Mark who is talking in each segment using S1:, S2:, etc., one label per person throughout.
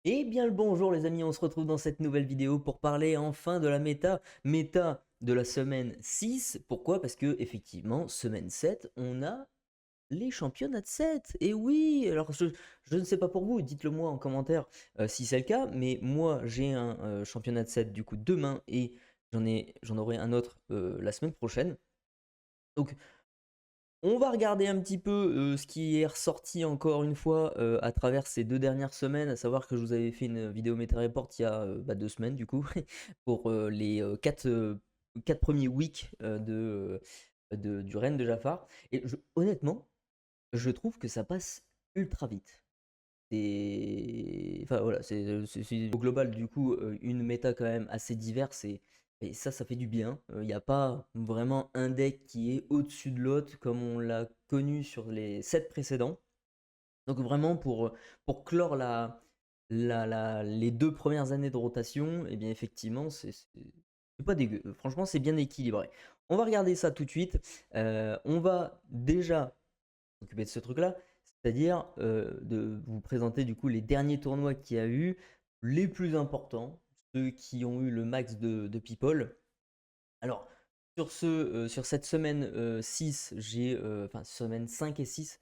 S1: Eh bien le bonjour les amis, on se retrouve dans cette nouvelle vidéo pour parler enfin de la méta de la semaine 6. Pourquoi? Parce que effectivement, semaine 7, on a les championnats de 7. Et oui, alors je ne sais pas pour vous, dites-le moi en commentaire si c'est le cas, mais moi j'ai un championnat de 7 du coup demain et j'en aurai un autre la semaine prochaine. Donc on va regarder un petit peu ce qui est ressorti encore une fois à travers ces 2 dernières semaines, à savoir que je vous avais fait une vidéo Meta Report il y a 2 semaines du coup, pour les 4 premiers weeks du règne de Jafar. Et honnêtement, je trouve que ça passe ultra vite. Enfin voilà, c'est au global du coup une méta quand même assez diverse et ça fait du bien. Il n'y a pas vraiment un deck qui est au-dessus de l'autre comme on l'a connu sur les 7 précédents. Donc vraiment pour clore les 2 premières années de rotation, et bien effectivement c'est pas dégueu. Franchement c'est bien équilibré. On va regarder ça tout de suite. On va déjà s'occuper de ce truc-là, c'est-à-dire de vous présenter du coup les derniers tournois qu'il y a eu, les plus importants, ceux qui ont eu le max de people. Alors, sur cette semaine 6, enfin semaine 5 et 6,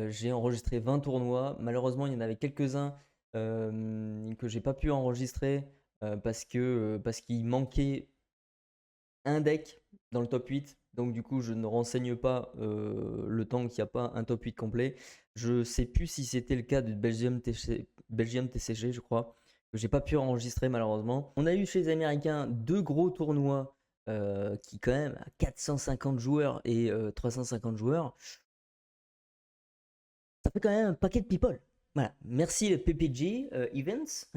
S1: j'ai enregistré 20 tournois. Malheureusement, il y en avait quelques-uns que j'ai pas pu enregistrer parce qu'il manquait un deck dans le top 8. Donc du coup, je ne renseigne pas le temps qu'il n'y a pas un top 8 complet. Je sais plus si c'était le cas de Belgium TCG, je crois, que j'ai pas pu enregistrer malheureusement. On a eu chez les Américains 2 gros tournois qui quand même à 450 joueurs et 350 joueurs. Ça fait quand même un paquet de people. Voilà, merci le PPG Events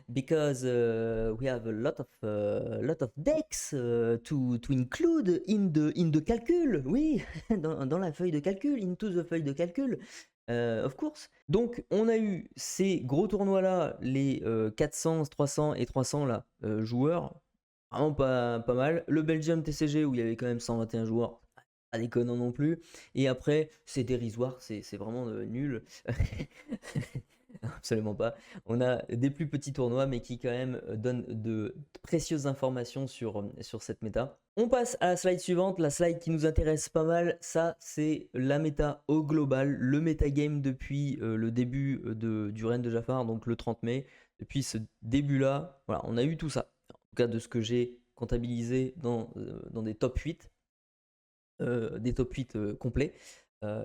S1: because we have a lot of decks to include in the calcul. Oui, dans la feuille de calcul, into the feuille de calcul. Of course. Donc, on a eu ces gros tournois-là, les 400, 300 et 300 là, joueurs. Vraiment pas mal. Le Belgium TCG où il y avait quand même 121 joueurs. Pas déconnant non plus. Et après, c'est dérisoire, c'est vraiment nul. Absolument pas. On a des plus petits tournois, mais qui quand même donnent de précieuses informations sur cette méta. On passe à la slide suivante, la slide qui nous intéresse pas mal. Ça, c'est la méta au global, le metagame depuis le début du règne de Jafar, donc le 30 mai. Depuis ce début-là, voilà, on a eu tout ça. En tout cas, de ce que j'ai comptabilisé dans des top 8 complets.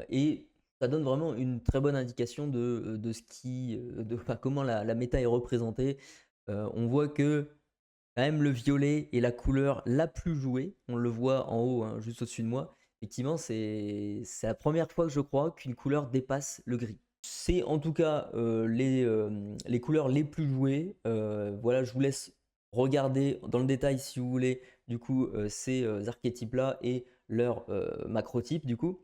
S1: Et ça donne vraiment une très bonne indication de ce enfin, comment la méta est représentée. On voit que quand même le violet est la couleur la plus jouée. On le voit en haut, hein, juste au-dessus de moi. Effectivement, c'est la première fois que je crois qu'une couleur dépasse le gris. C'est en tout cas les couleurs les plus jouées. Voilà, je vous laisse regarder dans le détail si vous voulez du coup ces archétypes-là et leurs macrotypes du coup.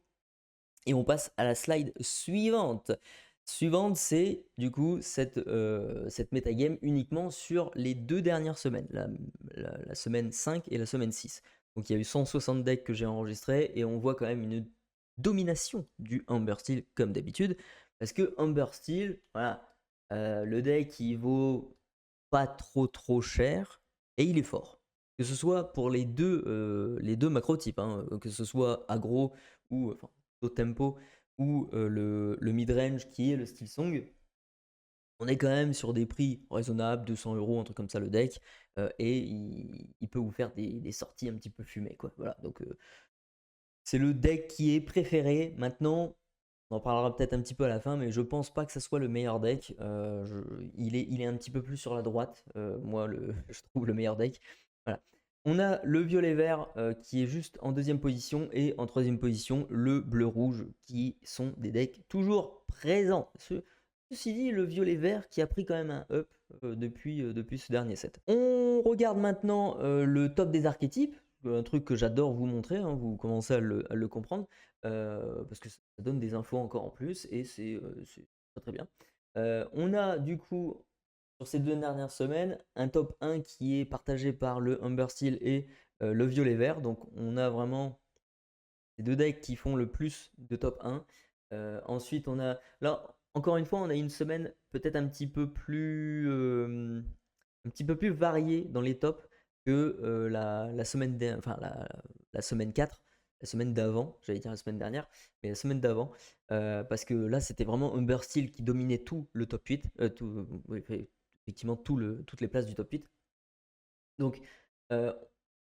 S1: Et on passe à la slide suivante. Suivante, c'est du coup cette metagame uniquement sur les 2 dernières semaines, la semaine 5 et la semaine 6. Donc il y a eu 160 decks que j'ai enregistrés et on voit quand même une domination du Humber Steel comme d'habitude. Parce que Humber Steel, voilà, le deck il vaut pas trop cher et il est fort. Que ce soit pour les deux macrotypes, hein, que ce soit aggro ou enfin, au tempo ou le mid-range qui est le Steel Song, on est quand même sur des prix raisonnables, 200 euros, un truc comme ça le deck, et il peut vous faire des sorties un petit peu fumées, quoi. Voilà, donc c'est le deck qui est préféré. Maintenant, on en parlera peut-être un petit peu à la fin, mais je pense pas que ça soit le meilleur deck. Il est un petit peu plus sur la droite, moi, je trouve le meilleur deck. Voilà. On a le violet-vert qui est juste en deuxième position et en troisième position le bleu-rouge qui sont des decks toujours présents. Ceci dit, le violet-vert qui a pris quand même un up depuis ce dernier set. On regarde maintenant le top des archétypes, un truc que j'adore vous montrer, hein, vous commencez à le comprendre, parce que ça donne des infos encore en plus et c'est très bien. On a du coup sur ces 2 dernières semaines, un top 1 qui est partagé par le Humber Steel et le violet vert. Donc on a vraiment ces 2 decks qui font le plus de top 1. Ensuite on a là encore une fois, on a une semaine peut-être un petit peu plus variée dans les tops que la semaine, enfin, la semaine 4, la semaine d'avant, j'allais dire la semaine dernière, mais la semaine d'avant, parce que là, c'était vraiment Humber Steel qui dominait tout le top 8, oui, effectivement toutes les places du top 8. Donc, euh,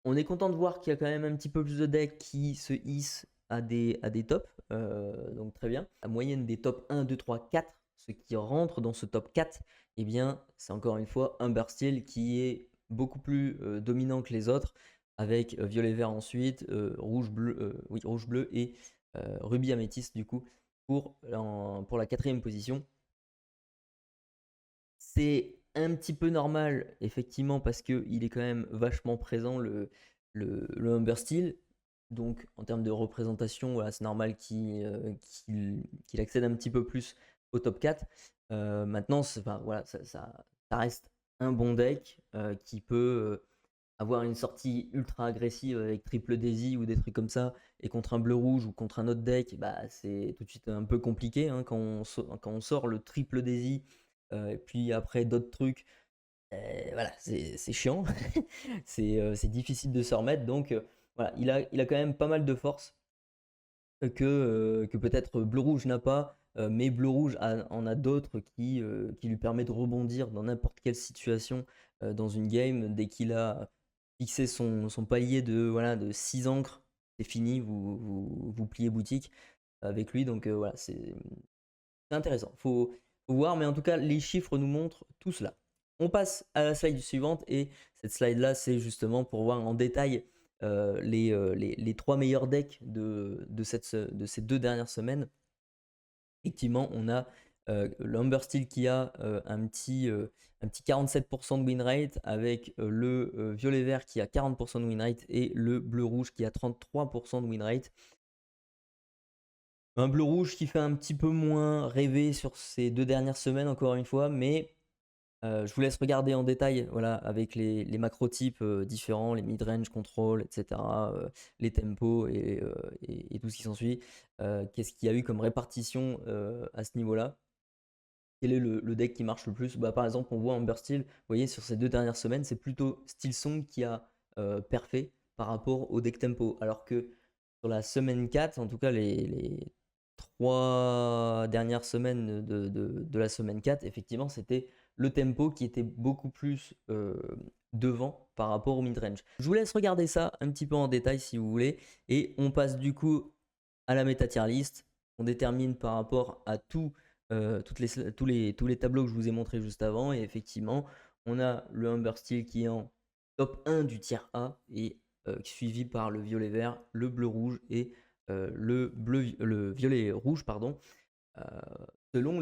S1: on est content de voir qu'il y a quand même un petit peu plus de decks qui se hissent à des tops. Donc, très bien. La moyenne des top 1, 2, 3, 4, ce qui rentre dans ce top 4, eh bien, c'est encore une fois Humber Steel qui est beaucoup plus dominant que les autres, avec violet-vert ensuite, rouge-bleu oui, rouge-bleu et rubis améthyste du coup pour la quatrième position. C'est un petit peu normal, effectivement, parce qu'il est quand même vachement présent, le Humber Steel. Donc, en termes de représentation, voilà, c'est normal qu'il accède un petit peu plus au top 4. Maintenant, enfin, voilà, ça reste un bon deck qui peut avoir une sortie ultra agressive avec triple Daisy ou des trucs comme ça, et contre un bleu-rouge ou contre un autre deck, bah, c'est tout de suite un peu compliqué hein, quand on sort le triple Daisy et puis après d'autres trucs, voilà, c'est chiant, c'est difficile de se remettre, donc voilà, il a quand même pas mal de force que peut-être bleu-rouge n'a pas, mais bleu-rouge en a d'autres qui lui permettent de rebondir dans n'importe quelle situation dans une game. Dès qu'il a fixé son palier voilà, de 6 encres, c'est fini, vous pliez boutique avec lui. Donc voilà, c'est intéressant. Faut voir, mais en tout cas, les chiffres nous montrent tout cela. On passe à la slide suivante, et cette slide-là, c'est justement pour voir en détail les 3 meilleurs decks de ces 2 dernières semaines. Effectivement, on a le Steel qui a un petit 47% de win rate, avec le violet-vert qui a 40% de win rate et le bleu-rouge qui a 33% de win rate. Un bleu-rouge qui fait un petit peu moins rêver sur ces 2 dernières semaines, encore une fois, mais je vous laisse regarder en détail, voilà, avec les macrotypes différents, les mid-range control, etc., les tempos et tout ce qui s'ensuit. Qu'est-ce qu'il y a eu comme répartition à ce niveau-là? Quel est le deck qui marche le plus? Bah, par exemple, on voit Amber Steel, vous voyez, sur ces 2 dernières semaines, c'est plutôt Steel Song qui a perfait par rapport au deck tempo. Alors que sur la semaine 4, en tout cas les 3 dernières semaines de la semaine 4, effectivement, c'était le tempo qui était beaucoup plus devant par rapport au mid-range. Je vous laisse regarder ça un petit peu en détail si vous voulez, et on passe du coup à la méta tier list. On détermine par rapport à tous les tableaux que je vous ai montrés juste avant, et effectivement, on a le Humber Steel qui est en top 1 du tiers A, et suivi par le violet-vert, le bleu-rouge et le violet-rouge, pardon, euh, selon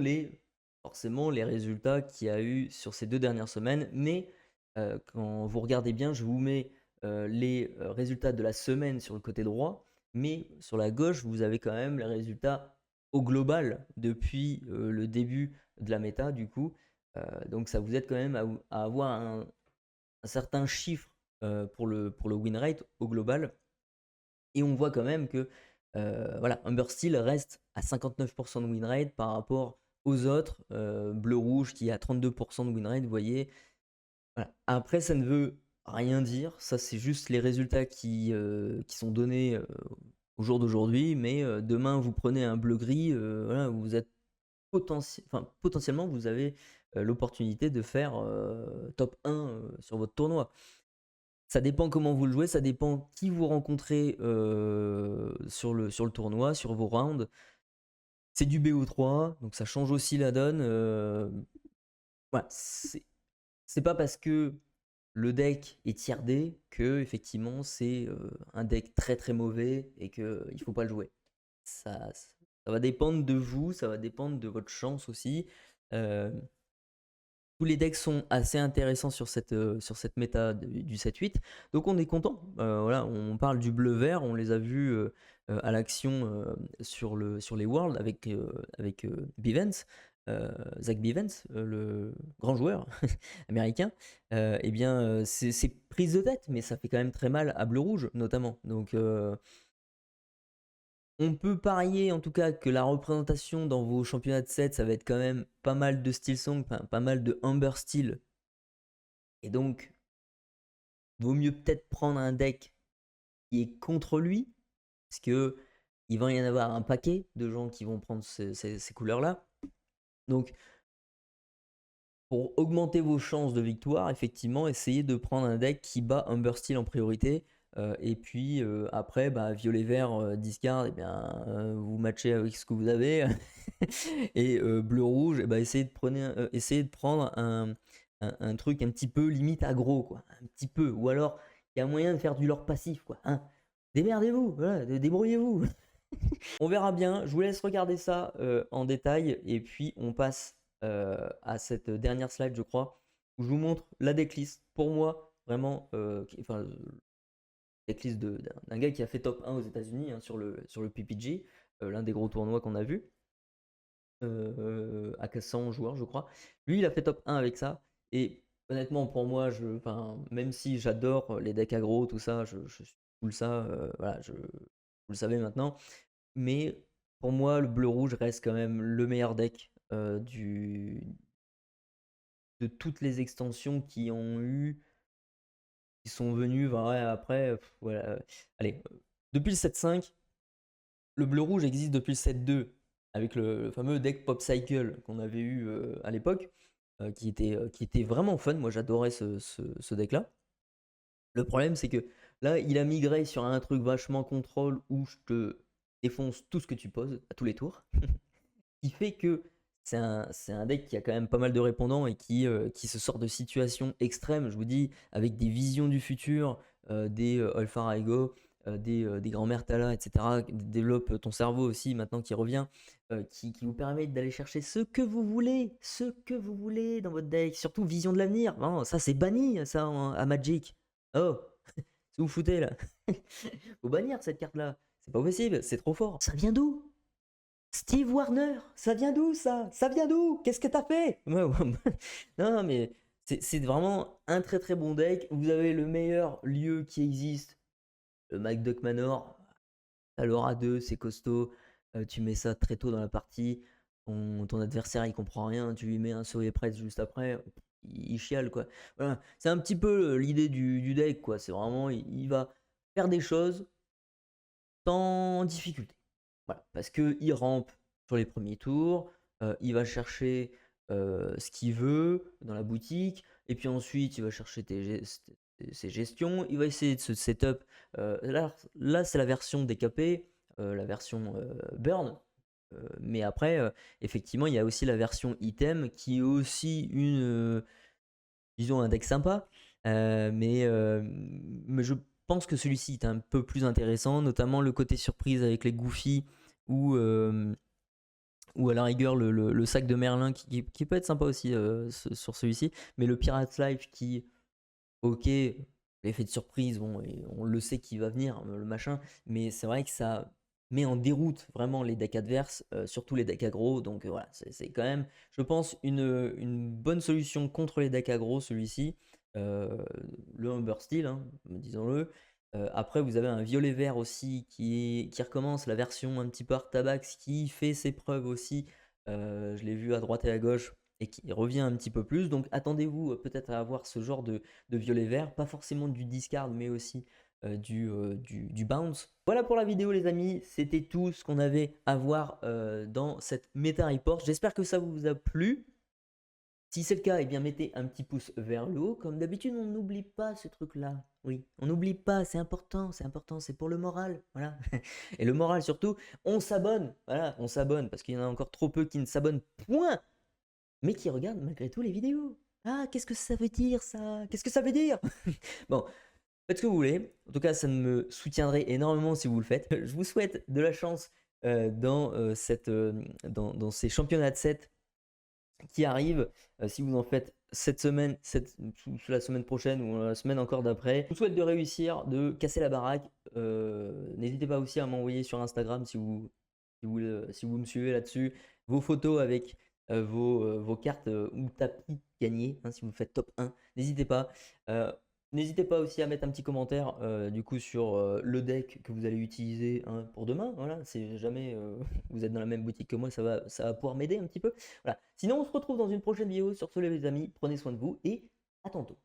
S1: forcément les résultats qu'il y a eu sur ces 2 dernières semaines. Mais quand vous regardez bien, je vous mets les résultats de la semaine sur le côté droit, mais sur la gauche, vous avez quand même les résultats au global depuis le début de la méta, du coup. Donc ça vous aide quand même à avoir un certain chiffre pour le win rate au global. Et on voit quand même que voilà, Humber Steel reste à 59% de win rate par rapport aux autres, bleu-rouge qui a 32% de win rate, vous voyez. Voilà. Après, ça ne veut rien dire, ça c'est juste les résultats qui sont donnés au jour d'aujourd'hui, mais demain vous prenez un bleu-gris, voilà, vous êtes potentiellement vous avez l'opportunité de faire top 1 sur votre tournoi. Ça dépend comment vous le jouez, ça dépend qui vous rencontrez sur le tournoi, sur vos rounds. C'est du BO3, donc ça change aussi la donne. Voilà, c'est pas parce que le deck est tier D que effectivement c'est un deck très très mauvais et qu'il faut pas le jouer. Ça va dépendre de vous, ça va dépendre de votre chance aussi. Euh, Tous les decks sont assez intéressants sur cette méta du 7-8. Donc on est content. Voilà, on parle du bleu-vert, on les a vus à l'action sur les Worlds avec Bivens, Zach Bivens, le grand joueur américain. Eh bien, c'est prise de tête, mais ça fait quand même très mal à bleu-rouge notamment. Donc On peut parier en tout cas que la représentation dans vos championnats de set, ça va être quand même pas mal de Steel Song, enfin, pas mal de Humber Steel. Et donc, vaut mieux peut-être prendre un deck qui est contre lui, parce que il va y en avoir un paquet de gens qui vont prendre ces couleurs-là. Donc, pour augmenter vos chances de victoire, effectivement, essayez de prendre un deck qui bat Humber Steel en priorité. Et puis après, violet vert, discard, et bien, vous matchez avec ce que vous avez. Et bleu rouge, essayez de prendre un truc un petit peu limite aggro, quoi. Un petit peu. Ou alors, il y a moyen de faire du lore passif, quoi. Hein. Démerdez-vous, voilà, débrouillez-vous. On verra bien. Je vous laisse regarder ça en détail. Et puis, on passe à cette dernière slide, je crois, où je vous montre la decklist. Pour moi, vraiment, decklist d'un gars qui a fait top 1 aux États-Unis, hein, sur le PPG, l'un des gros tournois qu'on a vu. À 100 joueurs, je crois. Lui, il a fait top 1 avec ça. Et honnêtement, pour moi, même si j'adore les decks aggro, tout ça, je suis full ça, voilà, vous le savez maintenant. Mais pour moi, le bleu-rouge reste quand même le meilleur deck de toutes les extensions qui sont venues après. Voilà. Allez, depuis le 7.5, le bleu-rouge existe depuis le 7.2, avec le fameux deck Pop Cycle qu'on avait eu à l'époque, qui était vraiment fun. Moi, j'adorais ce deck-là. Le problème, c'est que là, il a migré sur un truc vachement contrôle où je te défonce tout ce que tu poses à tous les tours. Qui fait que c'est un deck qui a quand même pas mal de répondants et qui se sort de situations extrêmes, je vous dis, avec des visions du futur, des Alpha-Raigo, des grands-mères Tala, etc. Développe ton cerveau aussi maintenant qui revient, qui vous permet d'aller chercher ce que vous voulez dans votre deck, surtout vision de l'avenir. Non, ça c'est banni ça à Magic. Oh, c'est vous foutez là. Faut bannir cette carte là. C'est pas possible, c'est trop fort. Ça vient d'où? Steve Warner, ça vient d'où ça? Ça vient d'où? Qu'est-ce que t'as fait? Non, mais c'est vraiment un très très bon deck. Vous avez le meilleur lieu qui existe, le MacDuck Manor. T'as l'aura 2, c'est costaud. Tu mets ça très tôt dans la partie. Ton adversaire il comprend rien. Tu lui mets un Soleil Press juste après. Il chiale quoi. Voilà. C'est un petit peu l'idée du deck quoi. C'est vraiment, il va faire des choses sans difficulté. Voilà, parce qu'il rampe sur les premiers tours, il va chercher ce qu'il veut dans la boutique, et puis ensuite il va chercher ses gestions, il va essayer de se setup. Là c'est la version DKP, la version burn, mais après, effectivement, il y a aussi la version item qui est aussi disons, un deck sympa, mais je pense que celui-ci est un peu plus intéressant, notamment le côté surprise avec les Goofy ou à la rigueur le sac de Merlin qui peut être sympa aussi sur celui-ci, mais le Pirate's Life qui, ok, l'effet de surprise, bon, et on le sait qui va venir, le machin, mais c'est vrai que ça met en déroute vraiment les decks adverses, surtout les decks aggro, donc voilà, c'est quand même, je pense, une bonne solution contre les decks aggro, celui-ci, euh, le Humber Steel, hein, disons-le. Après, vous avez un violet vert aussi qui recommence, la version un petit peu Art Tabax qui fait ses preuves aussi. Je l'ai vu à droite et à gauche et qui revient un petit peu plus. Donc attendez-vous peut-être à avoir ce genre de violet vert, pas forcément du discard, mais aussi du bounce. Voilà pour la vidéo les amis, c'était tout ce qu'on avait à voir dans cette Meta Report. J'espère que ça vous a plu. Si c'est le cas, eh bien mettez un petit pouce vers le haut. Comme d'habitude, on n'oublie pas ce truc-là. Oui, on n'oublie pas, c'est important, c'est pour le moral. Voilà. Et le moral surtout, on s'abonne. Voilà, on s'abonne parce qu'il y en a encore trop peu qui ne s'abonnent, point, mais qui regardent malgré tout les vidéos. Ah, qu'est-ce que ça veut dire ça? Qu'est-ce que ça veut dire? Bon, faites ce que vous voulez. En tout cas, ça me soutiendrait énormément si vous le faites. Je vous souhaite de la chance dans ces championnats de 7 qui arrivent. Si vous en faites cette semaine, la semaine prochaine ou la semaine encore d'après, je vous souhaite de réussir, de casser la baraque. N'hésitez pas aussi à m'envoyer sur Instagram si vous me suivez là-dessus, vos photos avec vos cartes ou tapis gagnés, hein, si vous faites top 1. N'hésitez pas. N'hésitez pas aussi à mettre un petit commentaire du coup sur le deck que vous allez utiliser hein, pour demain. Voilà, si jamais vous êtes dans la même boutique que moi, ça va pouvoir m'aider un petit peu. Voilà. Sinon, on se retrouve dans une prochaine vidéo. Sur ce, les amis, prenez soin de vous et à tantôt.